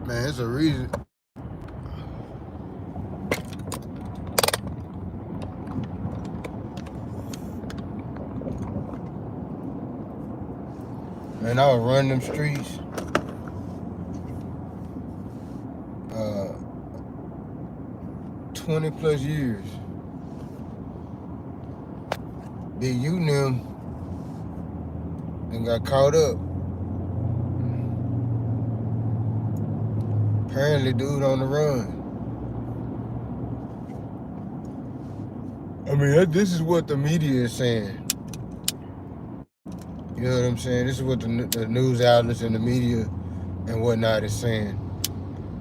Man, it's a reason. Man, I was running them streets. 20 plus years. Big U and them and got caught up. Apparently, dude on the run. I mean, this is what the media is saying. You know what I'm saying? This is what the news outlets and the media and whatnot is saying.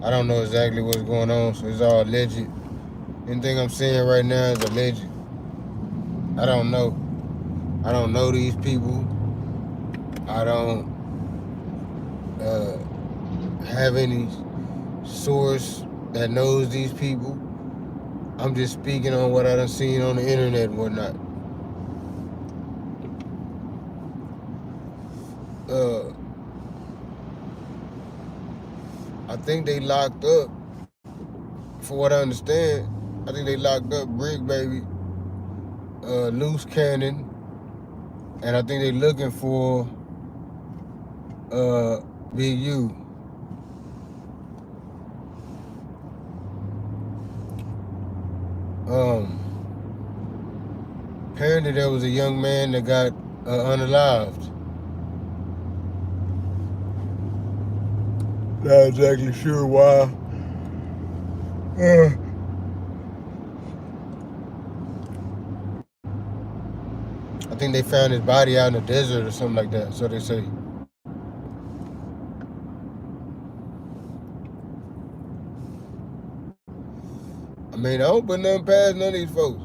I don't know exactly what's going on, so it's all alleged. Anything I'm saying right now is alleged. I don't know. I don't know these people. I don't have any source that knows these people. I'm just speaking on what I done seen on the internet and whatnot. I think they locked up, for what I understand, I think they locked up Brick Baby, Loose Cannon, and I think they looking for Big U. Apparently there was a young man that got unalived. Not exactly sure why. I think they found his body out in the desert or something like that, so they say. I mean, I don't put nothing past none of these folks.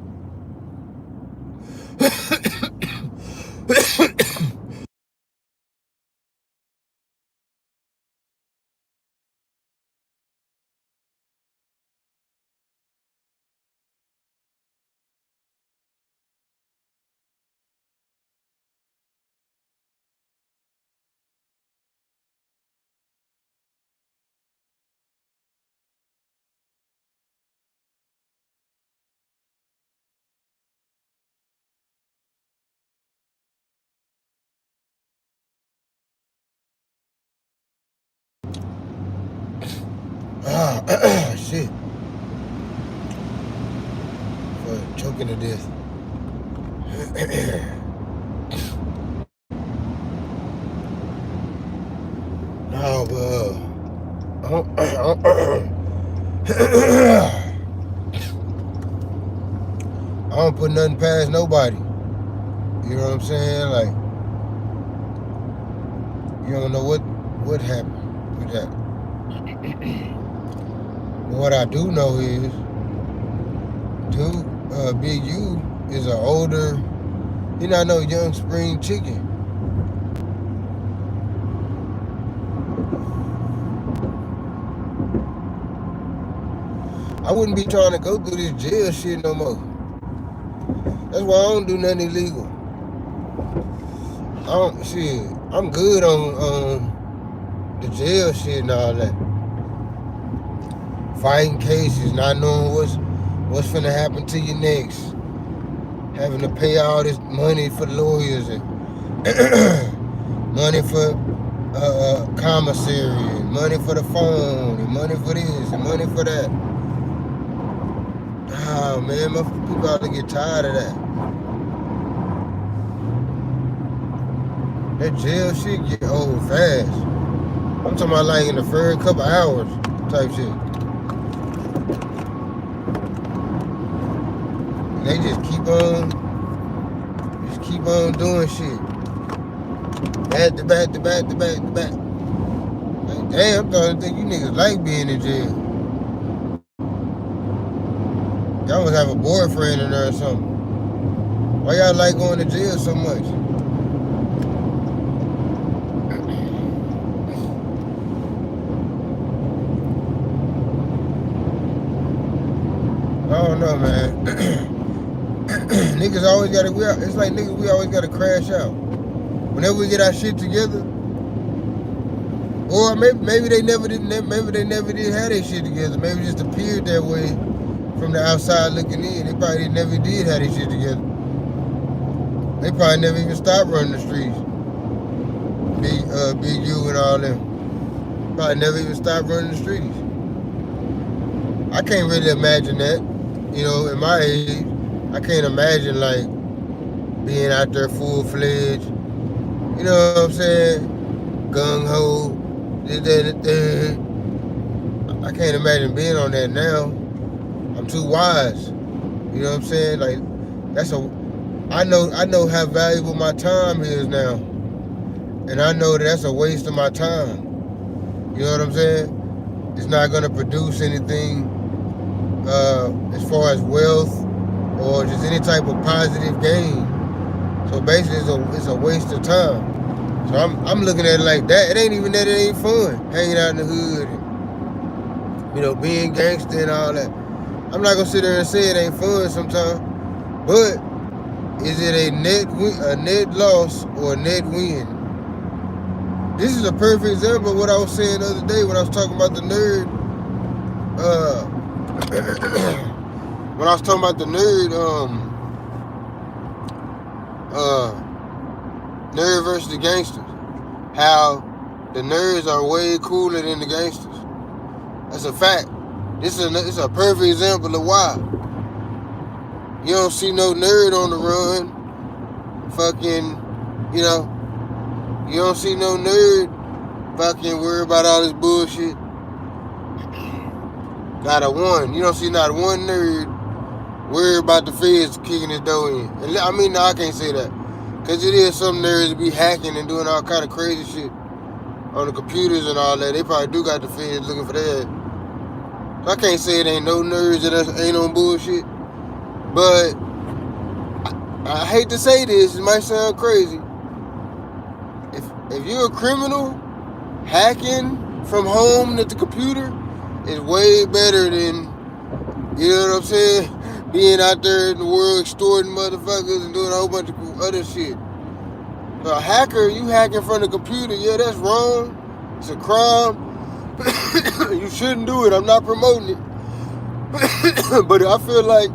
Shit. For choking to death. No, but I don't put nothing past nobody. You know what I'm saying? Like, you don't know what happened with that. But what I do know is, Big U is an older, he not no young spring chicken. I wouldn't be trying to go through this jail shit no more. That's why I don't do nothing illegal. I'm good on the jail shit and all that. Fighting cases, not knowing what's finna happen to you next. Having to pay all this money for lawyers and money for commissary, and money for the phone, and money for this, and money for that. Oh man, my people ought to get tired of that. That jail shit get old fast. I'm talking about like in the first couple hours type shit. And they just keep on doing shit. Back to back to back to back to back. Like, damn, I'm starting to think you niggas like being in jail. Y'all must have a boyfriend in there or something. Why y'all like going to jail so much? I don't know, man. Niggas always gotta, it's like niggas, we always gotta crash out. Whenever we get our shit together, Or maybe they never did. Maybe they never did have their shit together. Maybe it just appeared that way from the outside looking in. They probably never did have their shit together. They probably never even stopped running the streets. Big U and all them. Probably never even stopped running the streets. I can't really imagine that. You know, in my age, I can't imagine like being out there full fledged. You know what I'm saying? Gung ho, this, that, that. I can't imagine being on that now. I'm too wise. You know what I'm saying? Like I know how valuable my time is now. And I know that's a waste of my time. You know what I'm saying? It's not gonna produce anything as far as wealth or just any type of positive gain. So basically it's a waste of time. So I'm looking at it like that. It ain't even that it ain't fun. Hanging out in the hood and, you know, being gangster and all that. I'm not gonna sit there and say it ain't fun sometimes. But is it a net loss or a net win? This is a perfect example of what I was saying the other day when I was talking about the nerd. When I was talking about the nerd, nerd versus the gangsters. How the nerds are way cooler than the gangsters. That's a fact. This is a perfect example of why. You don't see no nerd on the run. Fucking, you know, you don't see no nerd fucking worry about all this bullshit. Not a one. You don't see not one nerd worry about the feds kicking his door in. And I mean, no, I can't say that. Because it is some nerds that be hacking and doing all kind of crazy shit on the computers and all that. They probably do got the feds looking for that. So I can't say it ain't no nerds that ain't on bullshit. But I hate to say this, it might sound crazy. If you're a criminal, hacking from home at the computer is way better than, you know what I'm saying, being out there in the world extorting motherfuckers and doing a whole bunch of other shit. So a hacker, you hacking from the computer, yeah, that's wrong. It's a crime. You shouldn't do it. I'm not promoting it. But I feel like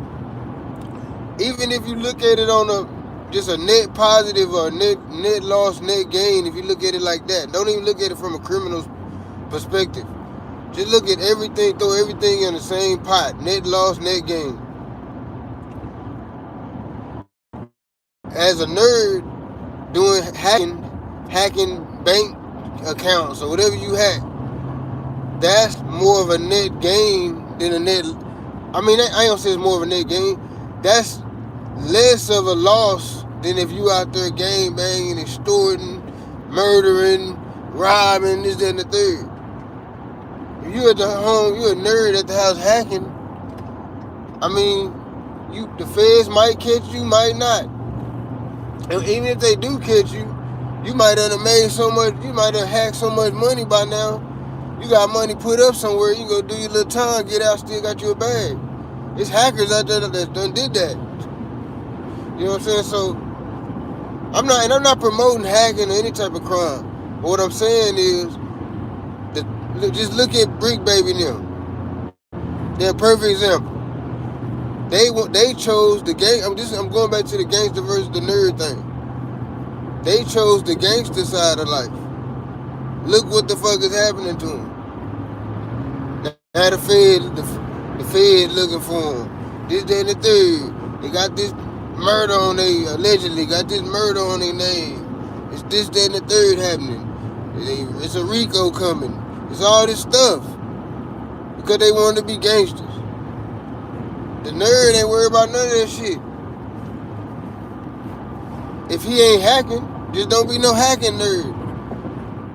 even if you look at it on just a net positive or net loss, net gain, if you look at it like that, don't even look at it from a criminal's perspective. Just look at everything, throw everything in the same pot. Net loss, net gain. As a nerd doing hacking bank accounts or whatever you hack, that's more of a net gain than a net. I mean, I ain't gonna say it's more of a net gain. That's less of a loss than if you out there gang banging, extorting, murdering, robbing, this, that, and the third. If you at the home, you a nerd at the house hacking. I mean, the feds might catch you, might not. And even if they do catch you, you might have made so much, you might have hacked so much money by now. You got money put up somewhere, you go do your little time, get out, still got you a bag. There's hackers out there that done did that. You know what I'm saying? So I'm not promoting hacking or any type of crime. But what I'm saying is just look at Brick Baby and them. They're a perfect example. They chose the gang. I'm going back to the gangster versus the nerd thing. They chose the gangster side of life. Look what the fuck is happening to them. Now the Fed looking for them. This, that, and the third. They got this murder on their, allegedly got this murder on their name. It's this, that, and the third happening. It's a RICO coming. It's all this stuff. Because they want to be gangsters. The nerd ain't worried about none of that shit. If he ain't hacking, just don't be no hacking nerd.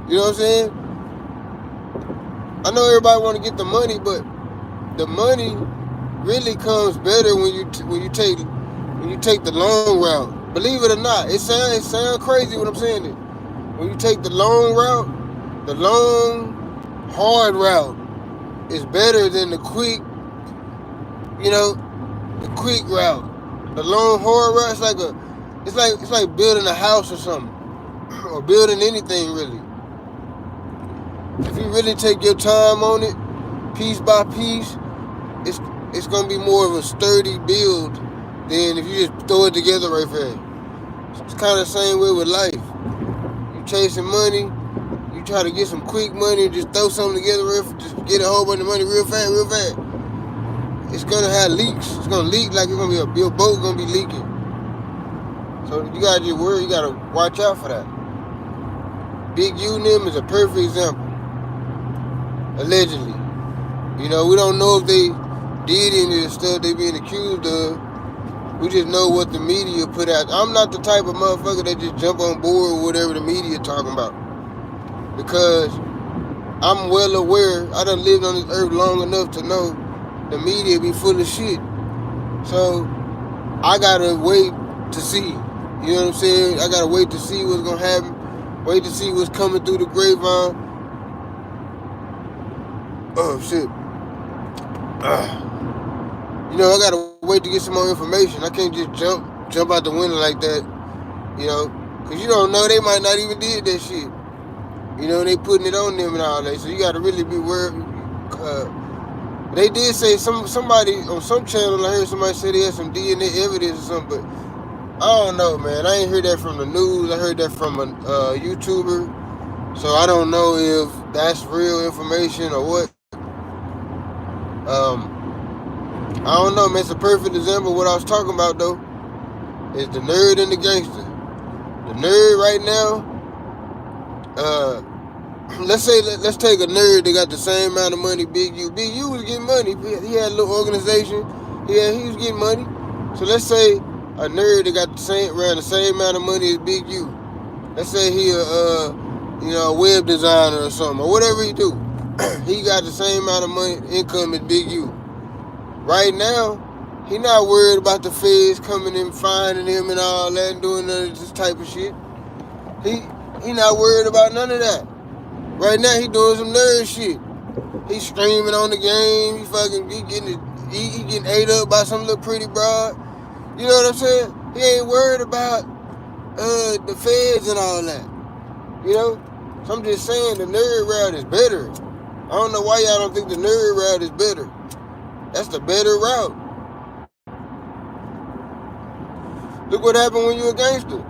You know what I'm saying? I know everybody want to get the money, but the money really comes better when you take the long route. Believe it or not, it sound crazy when I'm saying it. When you take the long route, the long, hard route is better than the quick, the quick route. The long, hard route, it's like building a house or something, or building anything really. If you really take your time on it, piece by piece, it's gonna be more of a sturdy build than if you just throw it together right fast. It's kind of the same way with life. You chasing money, you try to get some quick money and just throw something together, just get a whole bunch of money real fast, real fast. It's gonna have leaks. It's gonna leak like it's gonna be your boat gonna be leaking. So you gotta just worry. You gotta watch out for that. Big U and them is a perfect example. Allegedly, you know, we don't know if they did any of the stuff they being accused of. We just know what the media put out. I'm not the type of motherfucker that just jump on board with whatever the media talking about, because I'm well aware. I done lived on this earth long enough to know the media be full of shit. So I gotta wait to see. You know what I'm saying? I gotta wait to see what's gonna happen. Wait to see what's coming through the grapevine. Oh shit. You know, I gotta wait to get some more information. I can't just jump out the window like that. You know, cause you don't know, they might not even did that shit. You know, they putting it on them and all that. So you gotta really be worried. They did say somebody on some channel, I heard somebody say they had some DNA evidence or something, but I don't know, man. I ain't heard that from the news. I heard that from a YouTuber. So I don't know if that's real information or what. I don't know, man. It's a perfect example of what I was talking about, though. Is the nerd and the gangster. The nerd right now, let's take a nerd that got the same amount of money Big U. Big U was getting money. He had a little organization. He was getting money. So let's say a nerd that got around the same amount of money as Big U. Let's say he a web designer or something, or whatever he do. He got the same amount of money income as Big U. Right now, he not worried about the feds coming and finding him and all that and doing none of this type of shit. He not worried about none of that. Right now, he doing some nerd shit. He streaming on the game. He getting ate up by some little pretty broad. You know what I'm saying? He ain't worried about the feds and all that. You know? So I'm just saying the nerd route is better. I don't know why y'all don't think the nerd route is better. That's the better route. Look what happened when you a gangster.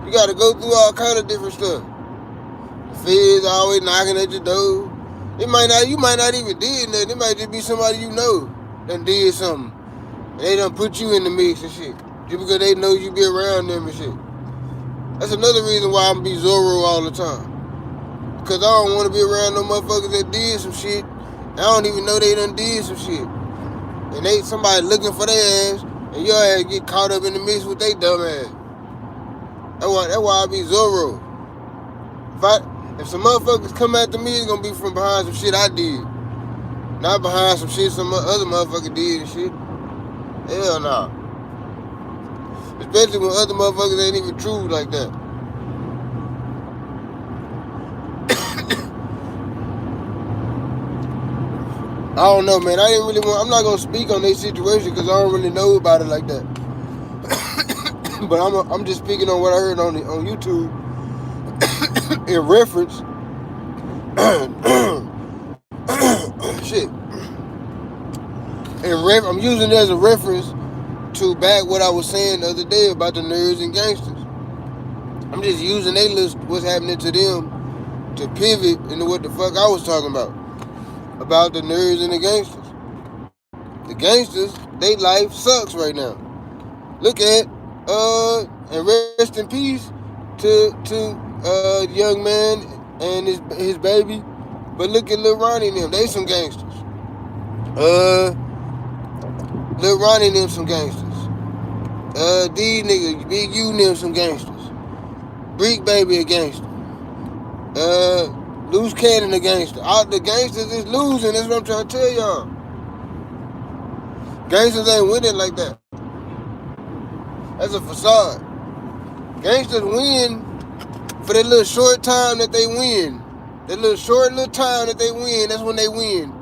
You gotta go through all kind of different stuff. The feds always knocking at your door. You might not even did nothing. It might just be somebody you know that did something. And they done put you in the mix and shit. Just because they know you be around them and shit. That's another reason why I'm be Zorro all the time. Because I don't want to be around no motherfuckers that did some shit. I don't even know they done did some shit. And somebody looking for their ass, and your ass get caught up in the mix with they dumb ass. That's why I be Zorro. If some motherfuckers come after me, it's gonna be from behind some shit I did. Not behind some shit some other motherfucker did and shit. Hell nah. Especially when other motherfuckers ain't even true like that. I don't know, man. I'm not gonna speak on their situation because I don't really know about it like that. But I'm just speaking on what I heard on YouTube in reference. Shit. I'm using it as a reference to back what I was saying the other day about the nerds and gangsters. I'm just using their list, what's happening to them, to pivot into what the fuck I was talking about the nerds and the gangsters. The gangsters, they life sucks right now. Look at, and rest in peace to young man and his baby. But look at Lil Ronnie and them, they some gangsters. Lil Ronnie and them some gangsters. These niggas, Big U and them some gangsters. Breek Baby a gangster. Loose Cannon a gangster. All the gangsters is losing, that's what I'm trying to tell y'all. Gangsters ain't winning like that. That's a facade. Gangsters win for that little short time that they win. That little short time that they win, that's when they win.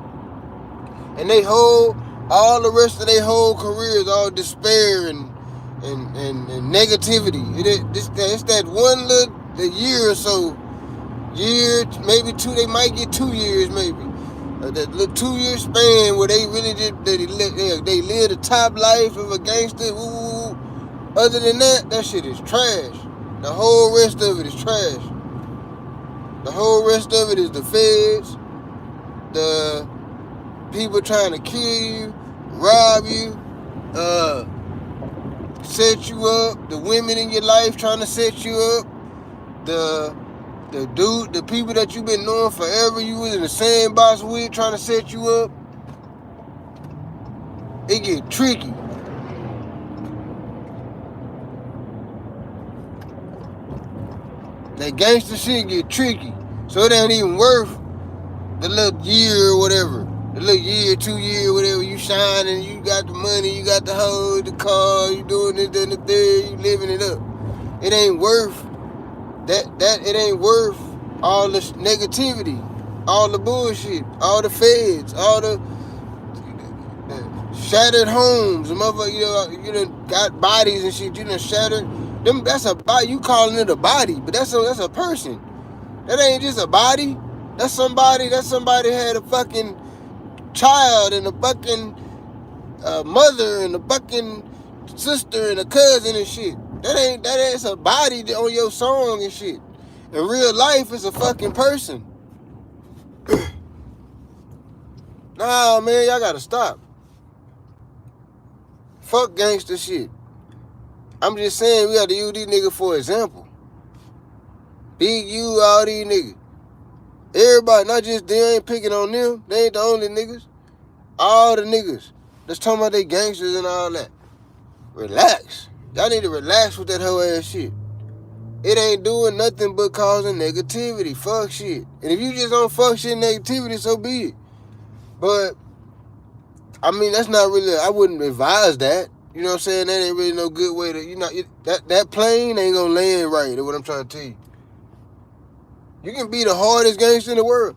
And they hold all the rest of their whole careers, all despair and negativity. It's that one little year or so, year, maybe two. They might get 2 years, maybe. That little 2-year span where they really just they live the top life of a gangster. Ooh. Other than that, that shit is trash. The whole rest of it is trash. The whole rest of it is the feds, the people trying to kill you, rob you, set you up, the women in your life trying to set you up, the people that you've been knowing forever, you was in the sandbox with trying to set you up. It get tricky. That gangster shit get tricky. So it ain't even worth the little year or whatever. The little year, 2 year, whatever, you shining, you got the money, you got the hoe, the car, you doing this, and the third, you living it up. It ain't worth it ain't worth all this negativity, all the bullshit, all the feds, all the shattered homes, the motherfucker, you done got bodies and shit, you done shattered them. That's a body. You calling it a body, but that's a person. That ain't just a body. That's somebody had a fucking child and a fucking mother and a fucking sister and a cousin and shit. That is a body on your song and shit. In real life, it's a fucking person. Nah, man, y'all gotta stop. Fuck gangster shit. I'm just saying we gotta use these niggas for example. Big U, all these niggas. Everybody, not just they ain't picking on them. They ain't the only niggas. All the niggas that's talking about they gangsters and all that. Relax. Y'all need to relax with that whole ass shit. It ain't doing nothing but causing negativity. Fuck shit. And if you just don't fuck shit negativity, so be it. But, I mean, that's not really, I wouldn't advise that. You know what I'm saying? That ain't really no good way to, that plane ain't gonna land right, is what I'm trying to tell you. You can be the hardest gangster in the world.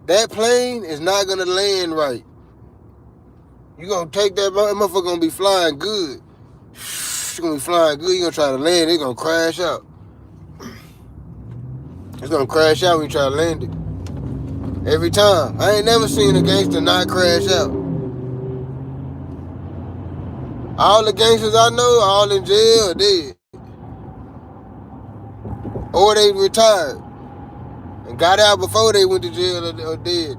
That plane is not gonna land right. You gonna take that motherfucker gonna be flying good. It's gonna be flying good. You gonna try to land, it's gonna crash out. It's gonna crash out when you try to land it. Every time. I ain't never seen a gangster not crash out. All the gangsters I know are all in jail or dead. Or they retired and got out before they went to jail or dead.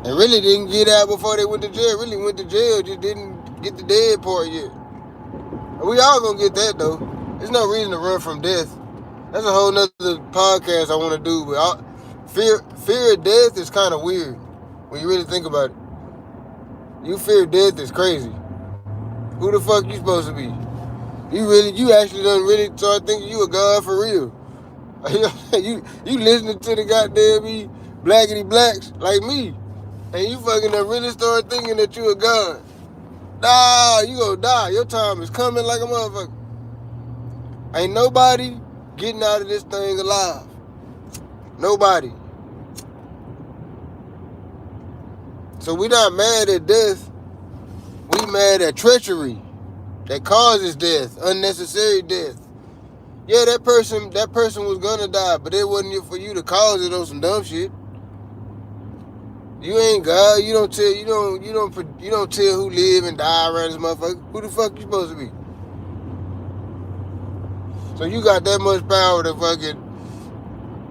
And really didn't get out before they went to jail. Really went to jail, just didn't get the dead part yet. And we all gonna get that though. There's no reason to run from death. That's a whole nother podcast I want to do. But fear of death is kind of weird when you really think about it. You fear death is crazy. Who the fuck you supposed to be? You actually done really start thinking you a god for real. you listening to the goddamn blackity blacks like me. And you fucking done really start thinking that you a god. Nah, you gonna die. Your time is coming like a motherfucker. Ain't nobody getting out of this thing alive. Nobody. So we not mad at death. We mad at treachery that causes death, unnecessary death. Yeah, that person was gonna die, but it wasn't for you to cause it on some dumb shit. You ain't God. You don't tell who live and die around this motherfucker. Who the fuck you supposed to be? So you got that much power to fucking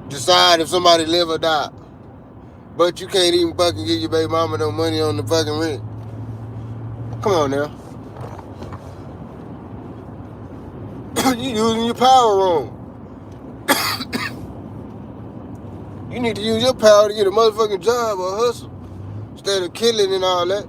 decide if somebody live or die. But you can't even fucking give your baby mama no money on the fucking rent. Come on now. You using your power wrong. You need to use your power to get a motherfucking job or hustle instead of killing and all that.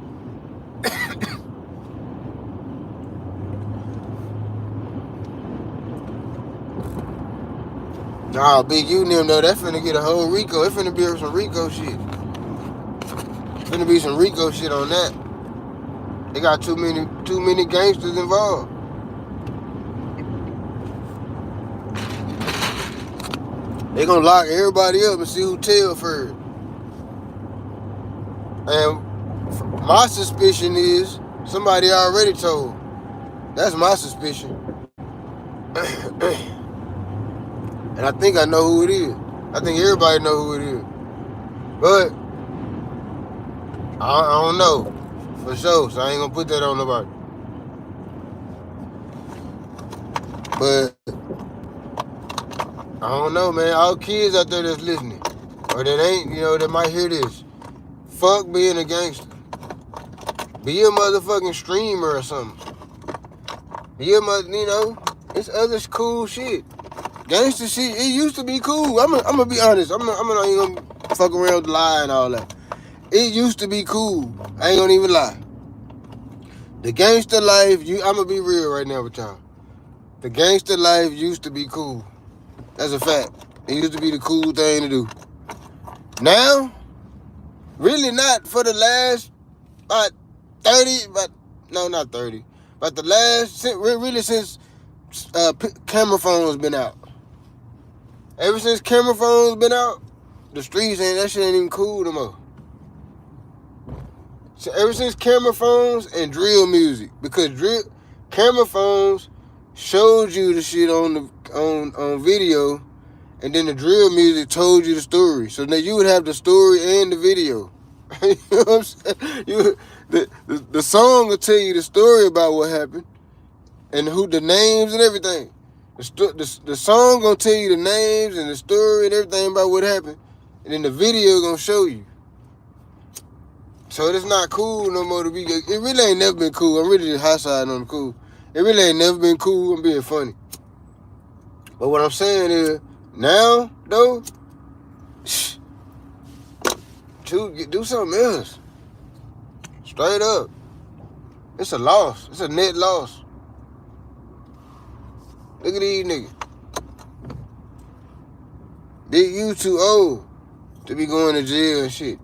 Nah, Big U and them though, that finna get a whole Rico. It finna be some Rico shit. Finna be some Rico shit on that. They got too many gangsters involved. They gonna lock everybody up and see who tell first. And my suspicion is somebody already told. That's my suspicion. And I think I know who it is. I think everybody know who it is. But I don't know for sure, so I ain't gonna put that on nobody. But I don't know, man. All kids out there that's listening, or that ain't, that might hear this. Fuck being a gangster. Be a motherfucking streamer or something. Be a it's other cool shit. Gangster shit, it used to be cool. I'm gonna be honest. I'm not even gonna fuck around with the lie and all that. It used to be cool. I ain't gonna even lie. The gangster life, I'm gonna be real right now with y'all. The gangster life used to be cool. That's a fact. It used to be the cool thing to do. Now, really not for the last about 30, but no, not 30. But the last, really since camera phones been out. Ever since camera phones been out, the streets that shit ain't even cool no more. So ever since camera phones and drill music, because camera phones showed you the shit on video, and then the drill music told you the story. So now you would have the story and the video. You know what I'm saying? The song will tell you the story about what happened and who the names and everything. The song gonna tell you the names and the story and everything about what happened, and then the video gonna show you. So it's not cool no more to be. It really ain't never been cool. I'm really just high-siding on the cool. It really ain't never been cool. I'm being funny. But what I'm saying is, now, though, do something else. Straight up. It's a loss. It's a net loss. Look at these niggas. You too old to be going to jail and shit.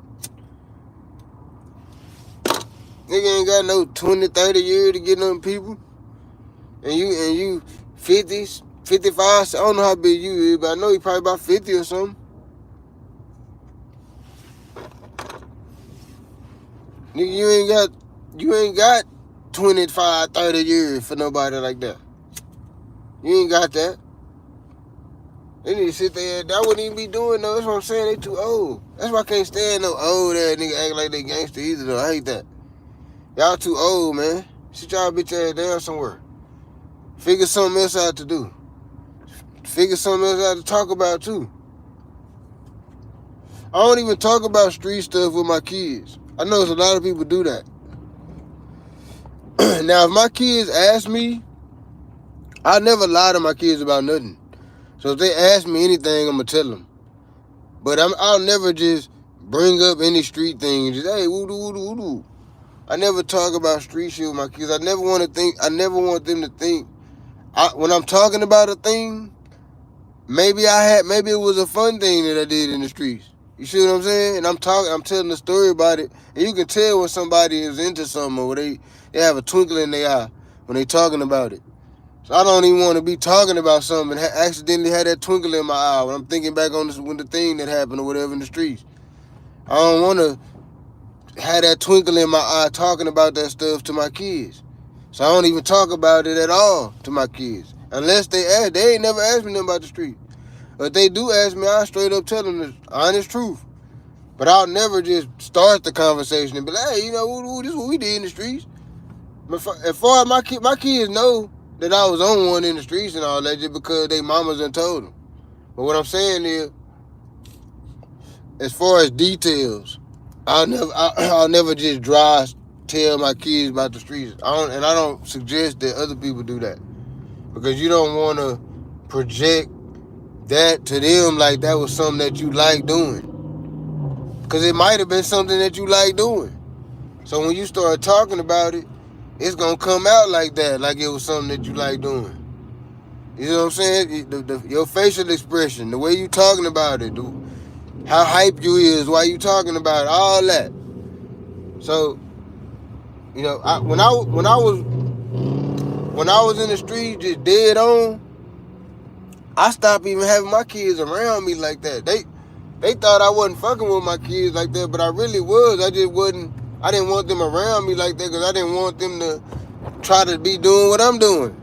Nigga ain't got no 20, 30 years to get them people. And you 50s, 55, I don't know how big you is, but I know you probably about 50 or something. Nigga, you ain't got 25, 30 years for nobody like that. You ain't got that. They need to sit there. That wouldn't even be doing though. That's what I'm saying. They too old. That's why I can't stand no old ass nigga acting like they gangster either though. I hate that. Y'all too old, man. Sit y'all bitch ass down somewhere. Figure something else out to do. Figure something else out to talk about too. I don't even talk about street stuff with my kids. I know there's a lot of people do that. Now, if my kids ask me, I never lie to my kids about nothing. So if they ask me anything, I'm going to tell them. But I'll never just bring up any street thing and just, hey, woo-doo, woo-doo, woo-doo. I never talk about street shit with my kids. I never want them to think, when I'm talking about a thing, maybe it was a fun thing that I did in the streets. You see what I'm saying? And I'm telling a story about it. And you can tell when somebody is into something or they have a twinkle in their eye when they talking about it. So I don't even want to be talking about something and accidentally have that twinkle in my eye when I'm thinking back on the thing that happened or whatever in the streets. I don't want to have that twinkle in my eye talking about that stuff to my kids. So I don't even talk about it at all to my kids. Unless they ain't never asked me nothing about the street. But if they do ask me, I straight up tell them the honest truth. But I'll never just start the conversation and be like, hey, this is what we did in the streets. But as far as my kids know that I was on one in the streets and all that just because they mamas done told them. But what I'm saying is, as far as details, I'll never just tell my kids about the streets. I don't suggest that other people do that. Because you don't want to project that to them like that was something that you like doing. Because it might have been something that you like doing. So when you start talking about it, it's going to come out like that, like it was something that you like doing. You know what I'm saying? Your facial expression, the way you talking about it, how hype you is, why you talking about it, all that. So, when I was in the street just dead on, I stopped even having my kids around me like that. They thought I wasn't fucking with my kids like that, but I really was. I just wasn't. I didn't want them around me like that because I didn't want them to try to be doing what I'm doing.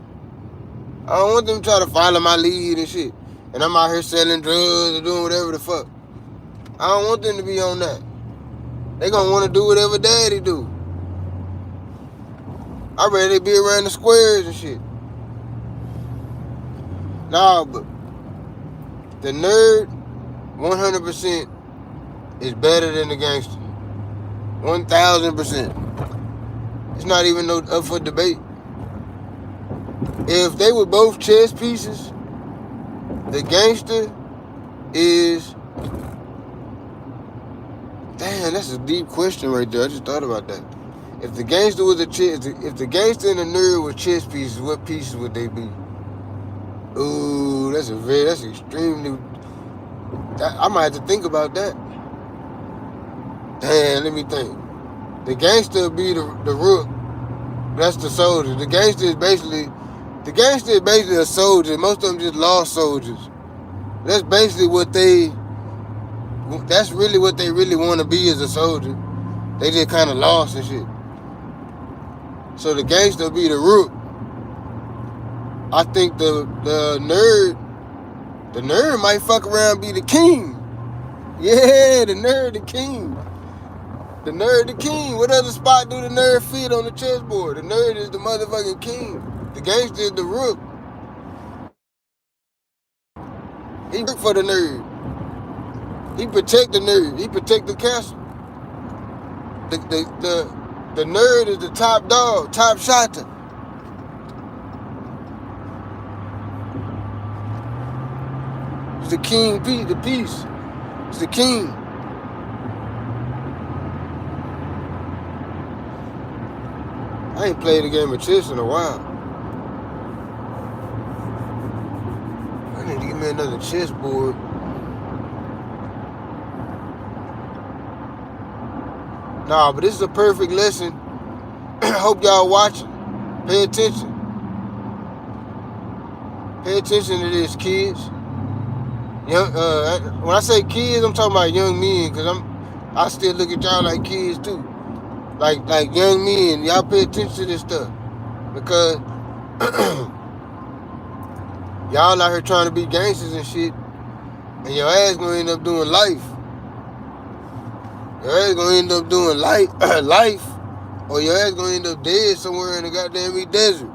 I don't want them to try to follow my lead and shit. and I'm out here selling drugs or doing whatever the fuck. I don't want them to be on that. They gonna want to do whatever daddy do. I'd rather they be around the squares and shit. Nah, but the nerd, 100% is better than the gangster. 1,000%. It's not even up for debate. If they were both chess pieces, the gangster is... Damn, that's a deep question right there. I just thought about that. If the gangster was if the gangster and the nerd were chess pieces, what pieces would they be? Ooh, that's extremely... I might have to think about that. Damn, let me think. The gangster would be the rook. That's the soldier. The gangster is basically a soldier. Most of them just lost soldiers. That's basically that's really what they really want to be as a soldier. They just kind of lost and shit. So the gangster will be the rook. I think the nerd might fuck around and be the king. Yeah, the nerd the king. The nerd the king. What other spot do the nerd fit on the chessboard? The nerd is the motherfucking king. The gangster is the rook. He work for the nerd. He protect the nerd. He protect the castle. The nerd is the top dog, top shotter. It's the king, the piece. It's the king. I ain't played a game of chess in a while. I need to get me another chessboard. Nah, but this is a perfect lesson. Hope y'all watching. Pay attention. Pay attention to this, kids. Young, when I say kids, I'm talking about young men, cause I still look at y'all like kids too, like young men. Y'all pay attention to this stuff, because y'all out here trying to be gangsters and shit, and your ass gonna end up doing life. Your ass gonna end up doing life, or your ass gonna end up dead somewhere in the goddamn desert.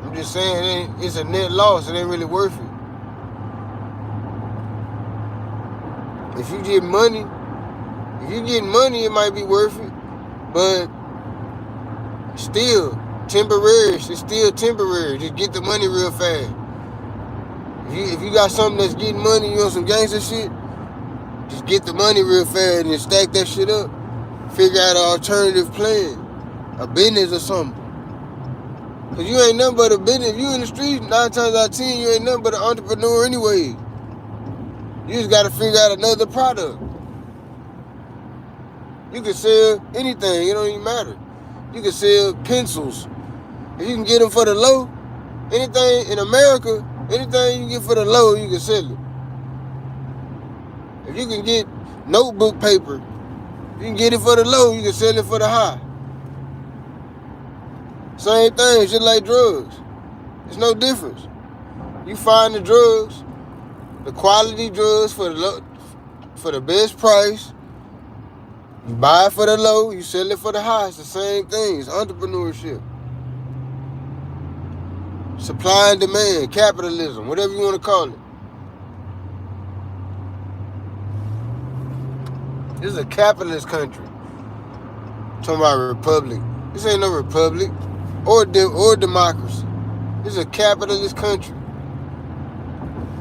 I'm just saying, it's a net loss. It ain't really worth it. If you get money, it might be worth it, but still temporary. It's still temporary. Just get the money real fast. If you got something that's getting money, you on some gangster shit, just get the money real fast and stack that shit up. Figure out an alternative plan, a business or something. Cause you ain't nothing but a business. If you in the street, 9 times out of 10, you ain't nothing but an entrepreneur anyway. You just gotta figure out another product. You can sell anything, it don't even matter. You can sell pencils. If you can get them for the low, anything in America, anything you can get for the low, you can sell it. If you can get notebook paper, you can get it for the low, you can sell it for the high. Same thing, it's just like drugs. There's no difference. You find the drugs, the quality drugs for the best price. You buy it for the low, you sell it for the high. It's the same thing. It's entrepreneurship. Supply and demand, capitalism, whatever you want to call it. This is a capitalist country. I'm talking about a republic. This ain't no republic or democracy. This is a capitalist country.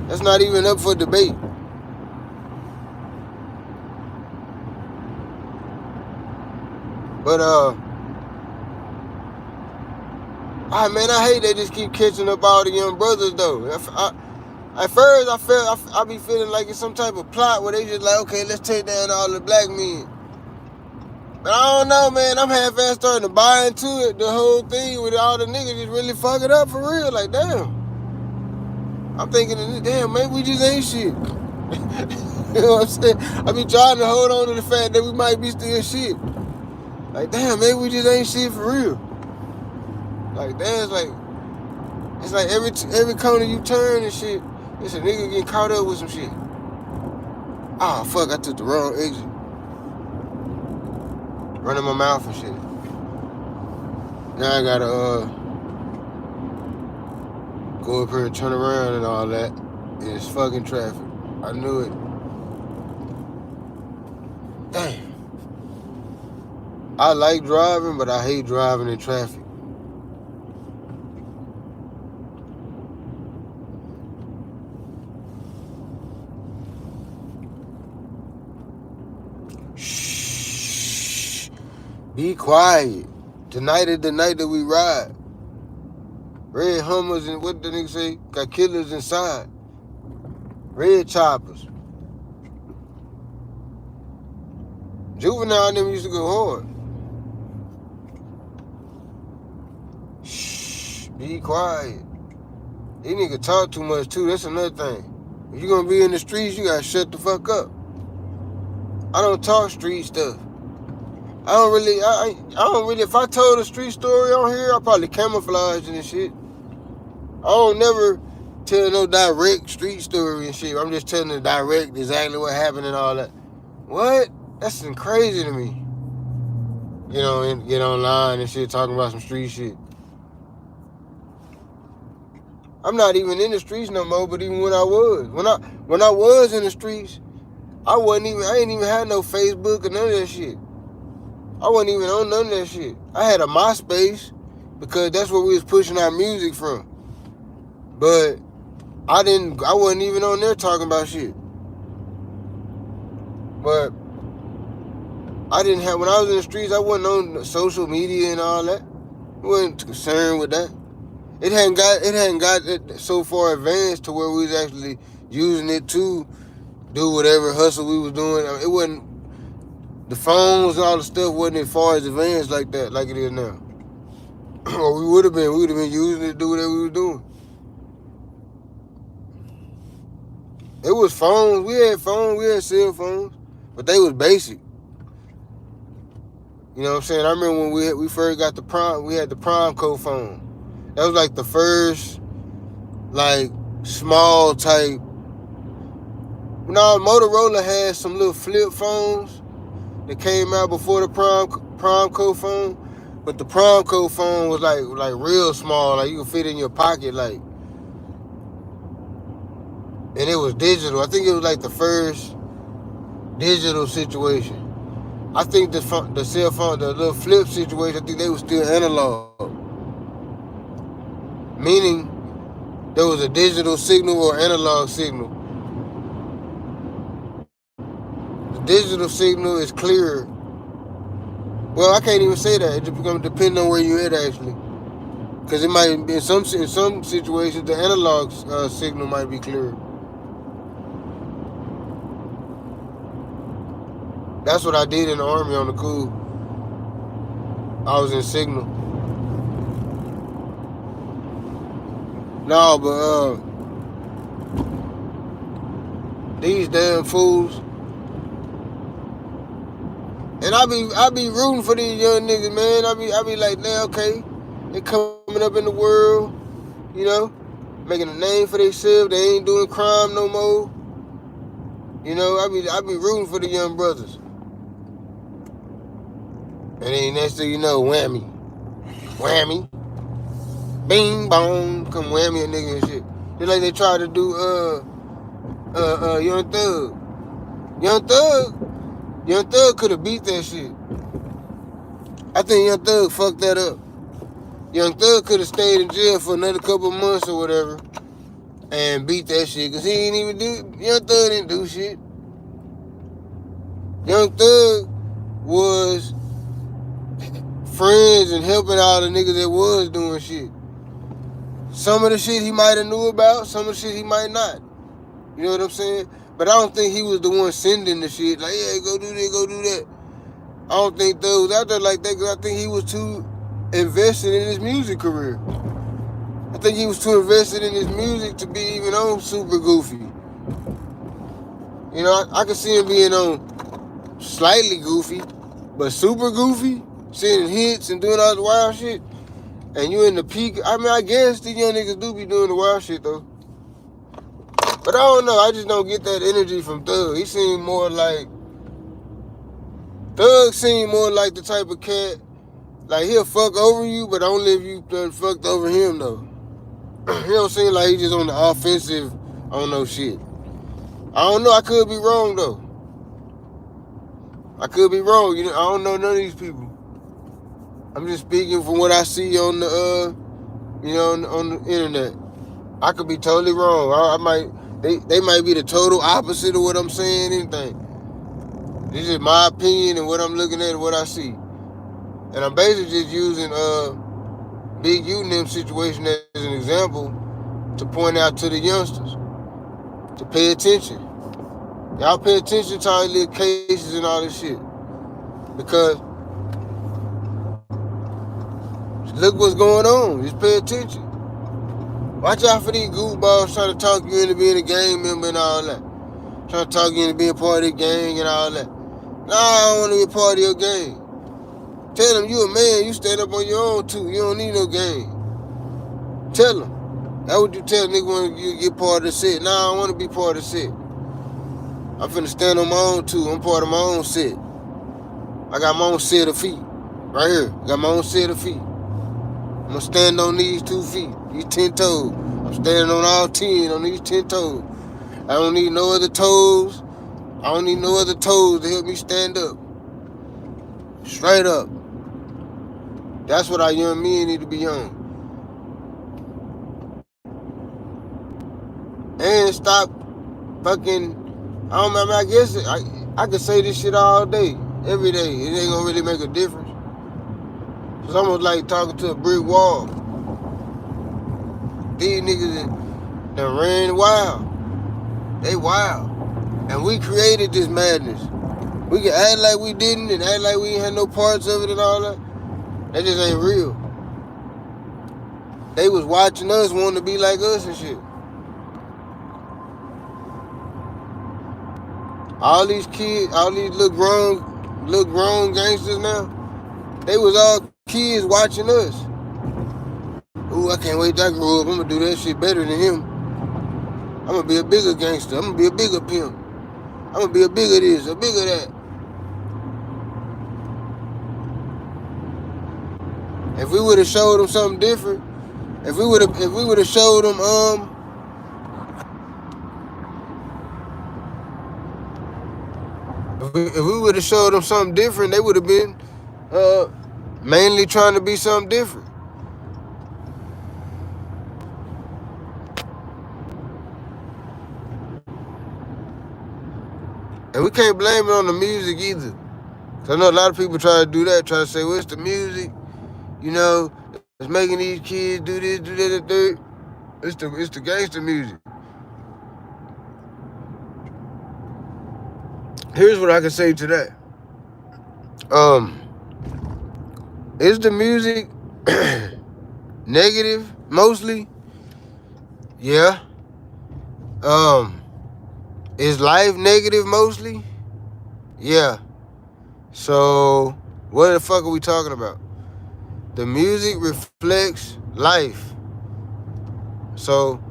That's not even up for debate. But man, I hate they just keep catching up all the young brothers though. At first, I be feeling like it's some type of plot where they just like, okay, let's take down all the black men. But I don't know, man. I'm half-ass starting to buy into it. The whole thing with all the niggas just really fucking up for real. Like, damn. I'm thinking, damn, maybe we just ain't shit. You know what I'm saying? I be trying to hold on to the fact that we might be still shit. Like, damn, maybe we just ain't shit for real. Like, damn, it's like every corner you turn and shit, it's a nigga getting caught up with some shit. Ah, fuck, I took the wrong exit. Running my mouth and shit. Now I gotta go up here and turn around and all that. It's fucking traffic. I knew it. Damn. I like driving, but I hate driving in traffic. Shh. Be quiet. Tonight is the night that we ride. Red Hummers and what the nigga say? Got killers inside. Red choppers. Juvenile and them used to go hard. Shh. Be quiet. These niggas talk too much too. That's another thing. If you gonna be in the streets, you gotta shut the fuck up. I don't talk street stuff. I don't really, if I told a street story on here, I'll probably camouflage and shit. I don't never tell no direct street story and shit. I'm just telling the direct exactly what happened and all that. What? That's crazy to me. You know, and get online and shit talking about some street shit. I'm not even in the streets no more, but even when I was. When I was in the streets, I ain't even had no Facebook or none of that shit. I wasn't even on none of that shit. I had a MySpace because that's where we was pushing our music from. But I wasn't even on there talking about shit. But when I was in the streets, I wasn't on social media and all that. I wasn't concerned with that. It hadn't got it so far advanced to where we was actually using it to do whatever hustle we was doing. I mean, it wasn't, the phones and all the stuff wasn't as far as advanced like that, like it is now. Or we would have been using it to do whatever we was doing. It was phones. We had cell phones, but they was basic. You know what I'm saying? I remember when we first got the Prime, we had the Prime-Co phone. That was like the first, like, small type. Now, Motorola had some little flip phones that came out before the Prime-Co phone, but the Prime-Co phone was like real small, like you could fit in your pocket, like. And it was digital. I think it was like the first digital situation. I think the cell phone, the little flip situation, I think they were still analog. Meaning there was a digital signal or analog signal. The digital signal is clearer. Well, I can't even say that. It depends on where you're at, actually. Because it might be in some situations, the analog signal might be clearer. That's what I did in the Army on the cool. I was in Signal. No, but these damn fools. And I be rooting for these young niggas, man. I be like, damn, okay, they coming up in the world, you know, making a name for themselves. They ain't doing crime no more. You know, I be rooting for the young brothers. And then next thing you know, whammy. Bing bong, come whammy a nigga and shit. Just like they tried to do Young Thug. Young Thug could have beat that shit. I think Young Thug fucked that up. Young Thug could have stayed in jail for another couple months or whatever and beat that shit, cause Young Thug didn't do shit. Young Thug was friends and helping all the niggas that was doing shit. Some of the shit he might have knew about, some of the shit he might not. You know what I'm saying? But I don't think he was the one sending the shit. Like, yeah, go do this, go do that. I don't think Thug was out there like that, because I think he was too invested in his music career. I think he was too invested in his music to be even on Super Goofy. You know, I could see him being on slightly goofy, but Super Goofy, sending hits and doing all the wild shit, and you in the peak. I mean, I guess these young niggas do be doing the wild shit though. But I don't know. I just don't get that energy from Thug. He seemed more like Thug seemed more like the type of cat, like he'll fuck over you, but only if you done fucked over him though. He don't seem like he just on the offensive on no shit. I don't know. I could be wrong though. I could be wrong. You know, I don't know none of these people. I'm just speaking from what I see on the on the internet. I could be totally wrong. I might they might be the total opposite of what I'm saying. Anything. This is my opinion and what I'm looking at and what I see. And I'm basically just using Big U and them situation as an example to point out to the youngsters to pay attention. Y'all pay attention to all these cases and all this shit. Because look what's going on. Just pay attention. Watch out for these goofballs trying to talk you into being a gang member and all that. Trying to talk you into being part of the gang and all that. Nah, I don't want to be a part of your gang. Tell them you a man, you stand up on your own too. You don't need no gang. Tell them. That's what you tell a nigga when you get part of the set. Nah, I don't want to be part of the set. I'm finna stand on my own too. I'm part of my own set. I got my own set of feet. Right here. Got my own set of feet. I'm gonna stand on these 2 feet. These 10 toes. I'm standing on all 10 on these 10 toes. I don't need no other toes. I don't need no other toes to help me stand up. Straight up. That's what our young men need to be on. And stop fucking, I don't know, I guess I could say this shit all day, every day. It ain't gonna really make a difference. It's almost like talking to a brick wall. These niggas that ran wild. They wild. And we created this madness. We can act like we didn't and act like we ain't had no parts of it and all that. That just ain't real. They was watching us wanting to be like us and shit. All these kids, all these little grown gangsters now, they was all kids watching us. Ooh, I can't wait till I grow up. I'm gonna do that shit better than him. I'm gonna be a bigger gangster. I'm gonna be a bigger pimp. I'm gonna be a bigger this, a bigger that. If we would have showed them something different, if we would have showed them if we would have showed them something different, they would have been mainly trying to be something different. And we can't blame it on the music either. Cause I know a lot of people try to do that, try to say, well, it's the music, you know, it's making these kids do this, do that, and that. It's the gangster music. Here's what I can say to that. Is the music negative mostly? Yeah. Is life negative mostly? Yeah. So what the fuck are we talking about? The music reflects life. So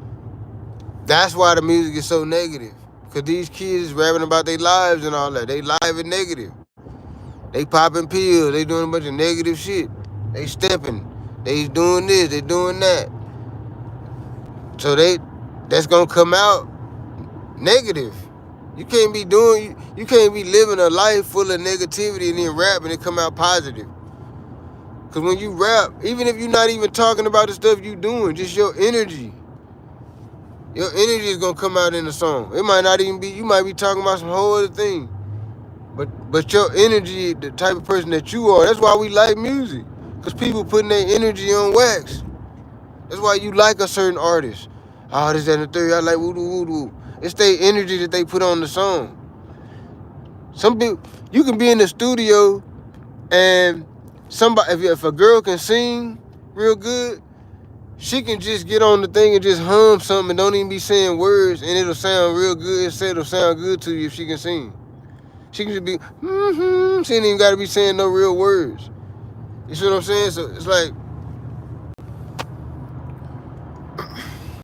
that's why the music is so negative. Cause these kids rapping about their lives and all that. They live is negative. They popping pills. They doing a bunch of negative shit. They stepping. They doing this. They doing that. So that's gonna come out negative. You can't be living a life full of negativity and then rap and it come out positive. Cause when you rap, even if you're not even talking about the stuff you doing, just your energy. Your energy is gonna come out in the song. It might not even be, you might be talking about some whole other thing. But your energy, the type of person that you are, that's why we like music. Cause people putting their energy on wax. That's why you like a certain artist. Oh, this, that, and the third. I like woo-doo. It's their energy that they put on the song. Some people, you can be in the studio and somebody, if a girl can sing real good, she can just get on the thing and just hum something and don't even be saying words and it'll sound real good. It'll sound good to you if she can sing. She can just be, she ain't even got to be saying no real words. You see what I'm saying? So it's like